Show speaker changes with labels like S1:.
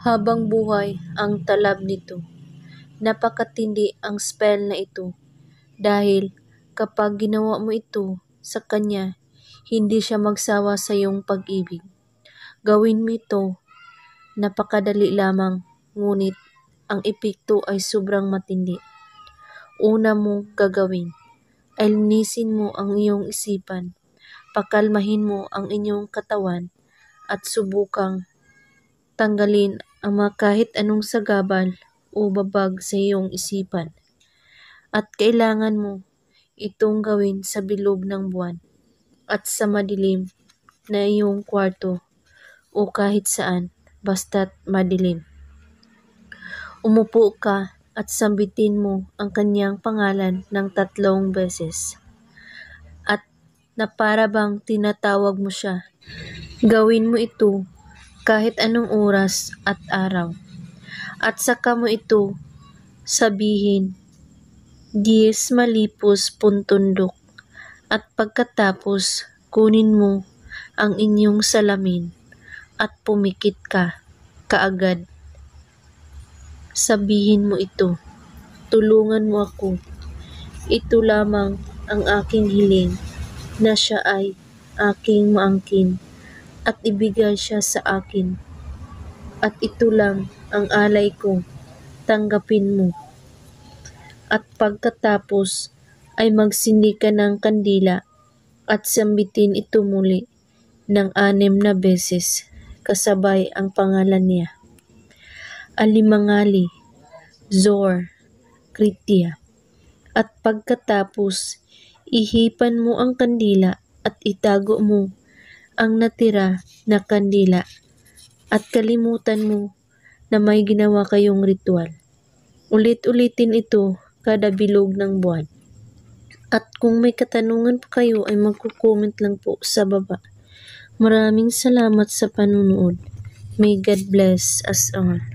S1: Habang buhay ang talab nito. Napakatindi ang spell na ito dahil kapag ginawa mo ito sa kanya, hindi siya magsawa sa iyong pag-ibig. Gawin mo ito, napakadali lamang, ngunit ang epekto ay sobrang matindi. Una mo gagawin ay linisin mo ang iyong isipan, pakalmahin mo ang inyong katawan at subukang tanggalin ang kahit anong sagabal o babag sa iyong isipan. At kailangan mo itong gawin sa bilog ng buwan at sa madilim na iyong kwarto o kahit saan, basta't madilim. Umupo ka at sambitin mo ang kanyang pangalan ng 3 beses. At na para bang tinatawag mo siya. Gawin mo ito kahit anong oras at araw. At saka mo ito sabihin, Dies malipos puntundok. At pagkatapos, kunin mo ang inyong salamin at pumikit ka kaagad. Sabihin mo ito, tulungan mo ako. Ito lamang ang aking hiling, na siya ay aking maangkin at ibigay siya sa akin. At ito lang ang alay ko, tanggapin mo. At pagkatapos ay magsindi ka ng kandila at sambitin ito muli ng 6 na beses kasabay ang pangalan niya. Alimangali, Zor, Kritia. At pagkatapos, ihipan mo ang kandila at itago mo ang natira na kandila at kalimutan mo na may ginawa kayong ritual. Ulit-ulitin ito kada bilog ng buwan. At kung may katanungan pa kayo ay magko-comment lang po sa baba. Maraming salamat sa panunood. May God bless us all.